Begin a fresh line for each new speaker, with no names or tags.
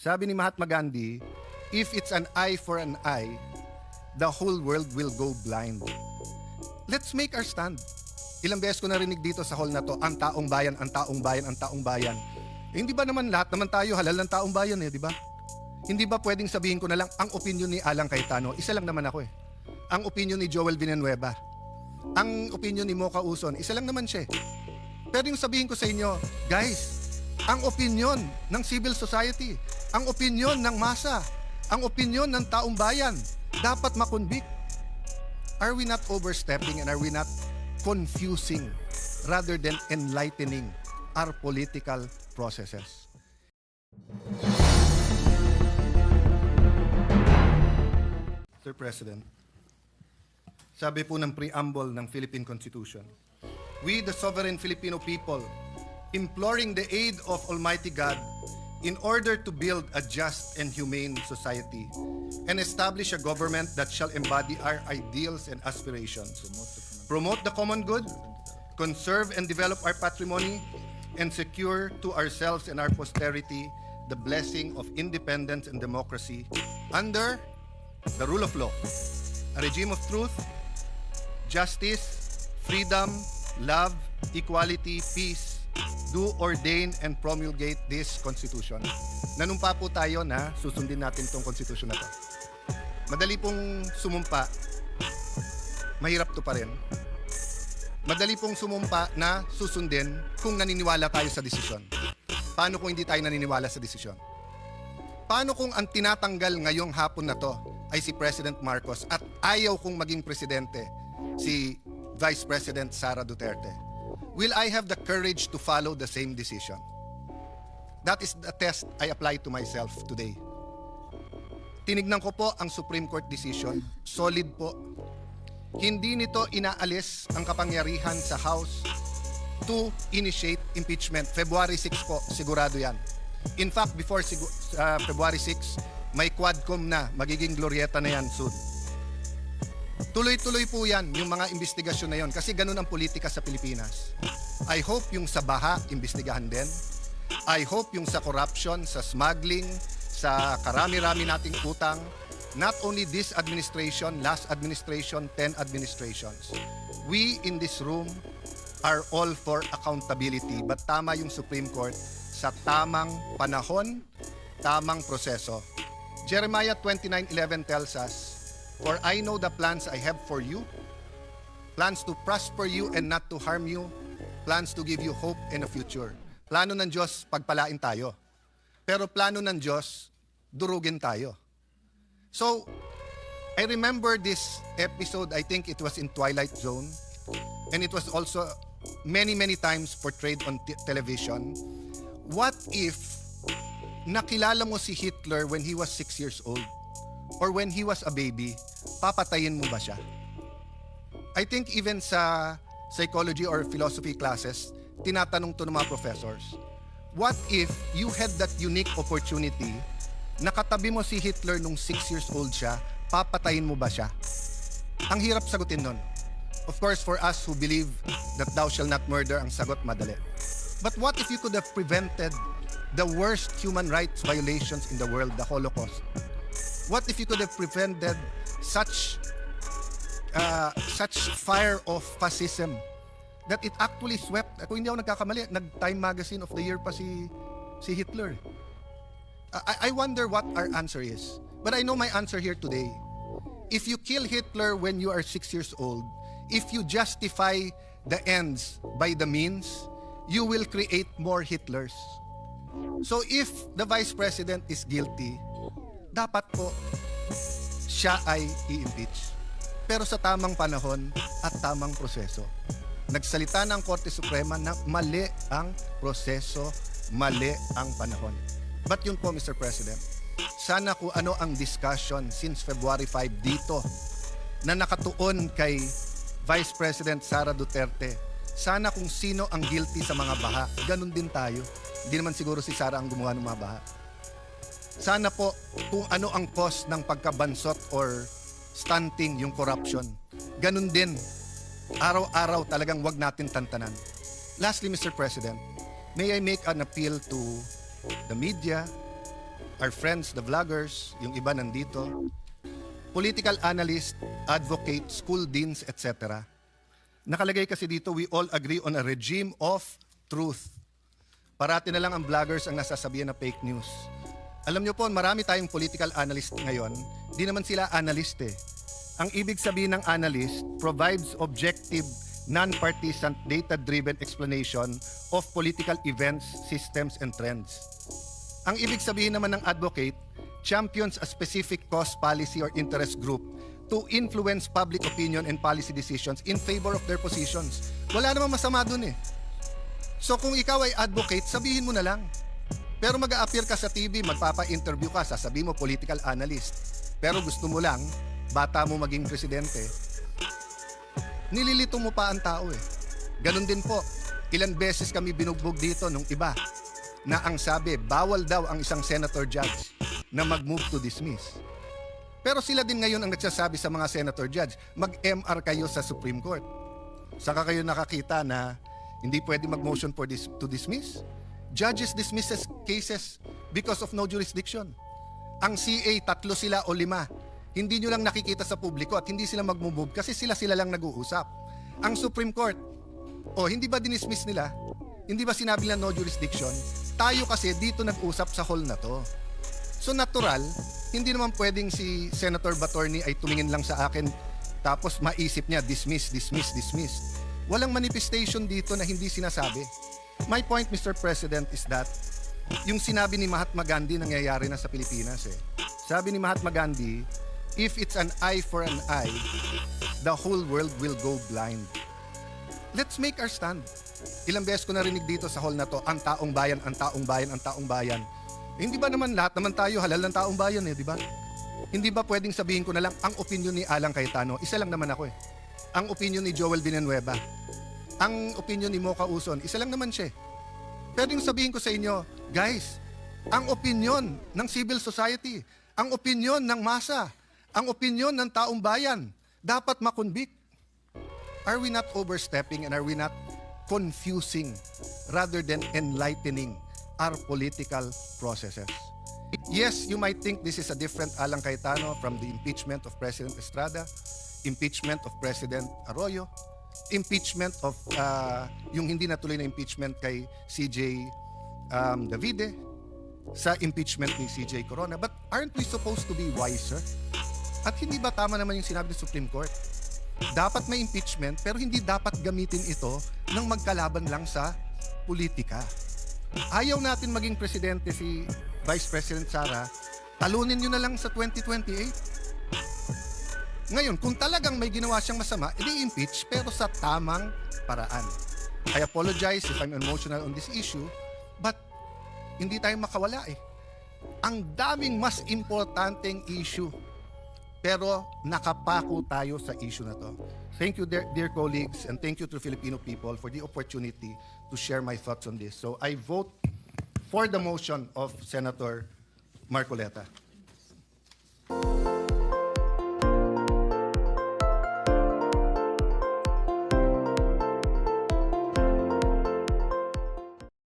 Sabi ni Mahatma Gandhi, if it's an eye for an eye, the whole world will go blind. Let's make our stand. Ilang beses ko narinig dito sa hall na to, ang taong bayan, ang taong bayan, ang taong bayan. Eh, hindi ba naman lahat naman tayo halal ng taong bayan di ba? Hindi ba pwedeng sabihin ko na lang ang opinion ni Alan Cayetano? Isa lang naman ako Ang opinion ni Joel Villanueva. Ang opinion ni Mocha Uson, isa lang naman siya. Pero yung sabihin ko sa inyo, guys, ang opinion ng civil society, ang opinion ng masa, ang opinion ng taong bayan, dapat makonvict. Are we not overstepping and are we not confusing rather than enlightening our political processes? Mr. President, sabi po ng preamble ng Philippine Constitution, we, the sovereign Filipino people, imploring the aid of Almighty God in order to build a just and humane society and establish a government that shall embody our ideals and aspirations, promote the common good, conserve and develop our patrimony, and secure to ourselves and our posterity the blessing of independence and democracy under the rule of law, a regime of truth, justice, freedom, love, equality, peace, do ordain and promulgate this Constitution. Nanumpa po tayo na susundin natin itong Constitution na to. Madali pong sumumpa, mahirap to pa rin. Madali pong sumumpa na susundin kung naniniwala tayo sa desisyon. Paano kung hindi tayo naniniwala sa desisyon? Paano kung ang tinatanggal ngayong hapon na to ay si President Marcos at ayaw kong maging presidente si Vice President Sara Duterte? Will I have the courage to follow the same decision? That is the test I apply to myself today. Tinignan ko po ang Supreme Court decision. Solid po. Hindi nito inaalis ang kapangyarihan sa House to initiate impeachment. February 6 po, sigurado yan. In fact, before February 6, may Quadcom na, magiging glorieta na yan soon. Tuloy-tuloy po yan, yung mga investigasyon na yon kasi ganun ang politika sa Pilipinas. I hope yung sa baha, imbestigahan din. I hope yung sa corruption, sa smuggling, sa karami-rami nating utang, not only this administration, last administration, 10 administrations. We in this room are all for accountability, but tama yung Supreme Court sa tamang panahon, tamang proseso. Jeremiah 29:11 tells us, for I know the plans I have for you, plans to prosper you and not to harm you, plans to give you hope and a future. Plano ng Diyos, pagpalain tayo. Pero plano ng Diyos, durugin tayo. So, I remember this episode, I think it was in Twilight Zone, and it was also many times portrayed on television. What if nakilala mo si Hitler when he was 6 years old? Or when he was a baby, papatayin mo ba siya? I think even sa psychology or philosophy classes, tinatanong to ng mga professors, what if you had that unique opportunity, nakatabi mo si Hitler nung 6 years old siya, papatayin mo ba siya? Ang hirap sagutin nun. Of course, for us who believe that thou shall not murder, ang sagot madali. But what if you could have prevented the worst human rights violations in the world, the Holocaust? What if you could have prevented such fire of fascism that it actually swept, kung hindi ako nagkakamali, nag-Time Magazine of the Year pa si Hitler. I wonder what our answer is. But I know my answer here today. If you kill Hitler when you are 6 years old, if you justify the ends by the means, you will create more Hitlers. So if the Vice President is guilty, dapat po siya ay i-impeach. Pero sa tamang panahon at tamang proseso. Nagsalita ng Korte Suprema na mali ang proseso, mali ang panahon. But yun po, Mr. President, sana kung ano ang discussion since February 5 dito na nakatuon kay Vice President Sara Duterte, sana kung sino ang guilty sa mga baha, ganun din tayo. Hindi naman siguro si Sara ang gumawa ng mga baha. Sana po kung ano ang cause ng pagkabansot or stunting yung corruption. Ganun din, araw-araw talagang wag natin tantanan. Lastly, Mr. President, may I make an appeal to the media, our friends, the vloggers, yung iba nandito, political analyst, advocate, school deans, etc. Nakalagay kasi dito, we all agree on a regime of truth. Parati na lang ang vloggers ang nasasabihan na fake news. Alam nyo po, marami tayong political analyst ngayon. Di naman sila analyst eh. Ang ibig sabihin ng analyst provides objective, non-partisan, data-driven explanation of political events, systems, and trends. Ang ibig sabihin naman ng advocate champions a specific cause, policy, or interest group to influence public opinion and policy decisions in favor of their positions. Wala namang masama dun eh. So kung ikaw ay advocate, sabihin mo na lang. Pero mag-a-appear ka sa TV, magpapa-interview ka, sasabihin mo political analyst. Pero gusto mo lang, bata mo maging presidente, nililito mo pa ang tao eh. Ganon din po, ilan beses kami binugbog dito nung iba na ang sabi, bawal daw ang isang senator judge na mag-move to dismiss. Pero sila din ngayon ang nagsasabi sa mga senator judge, mag-MR kayo sa Supreme Court. Saka kayo nakakita na hindi pwede mag-motion for to dismiss. Judges dismisses cases because of no jurisdiction. Ang CA, 3 sila o 5. Hindi nyo lang nakikita sa publiko at hindi sila mag-move kasi sila lang nag-uusap. Ang Supreme Court, hindi ba dinismiss nila? Hindi ba sinabi nila no jurisdiction? Tayo kasi dito nag-usap sa hall na to. So natural, hindi naman pwedeng si Senator Batorni ay tumingin lang sa akin tapos maisip niya dismiss. Walang manifestation dito na hindi sinasabi. My point, Mr. President, is that yung sinabi ni Mahatma Gandhi nangyayari na sa Pilipinas eh. Sabi ni Mahatma Gandhi, if it's an eye for an eye, the whole world will go blind. Let's make our stand. Ilang beses ko narinig dito sa hall na to, ang taong bayan, ang taong bayan, ang taong bayan. Hindi ba naman lahat naman tayo halal ng taong bayan eh, di ba? Hindi ba pwedeng sabihin ko na lang ang opinion ni Alan Cayetano? Isa lang naman ako eh. Ang opinion ni Joel Villanueva. Ang opinion ni Mocha Uson, isa lang naman siya. Pwedeng sabihin ko sa inyo, guys, ang opinion ng civil society, ang opinion ng masa, ang opinion ng taong bayan, dapat makonvict. Are we not overstepping and are we not confusing rather than enlightening our political processes? Yes, you might think this is a different Alan Cayetano from the impeachment of President Estrada, impeachment of President Arroyo, impeachment of yung hindi natuloy na impeachment kay CJ Davide, sa impeachment ni CJ Corona. But aren't we supposed to be wiser? At hindi ba tama naman yung sinabi ng Supreme Court? Dapat may impeachment pero hindi dapat gamitin ito ng magkalaban lang sa politika. Ayaw natin maging presidente si Vice President Sara, talunin nyo na lang sa 2028. Ngayon, kung talagang may ginawa siyang masama, i-impeach pero sa tamang paraan. I apologize if I'm emotional on this issue, but hindi tayo makawala eh. Ang daming mas importanteng issue, pero nakapako tayo sa issue na to. Thank you, dear colleagues, and thank you to Filipino people for the opportunity to share my thoughts on this. So I vote for the motion of Senator Marcoleta.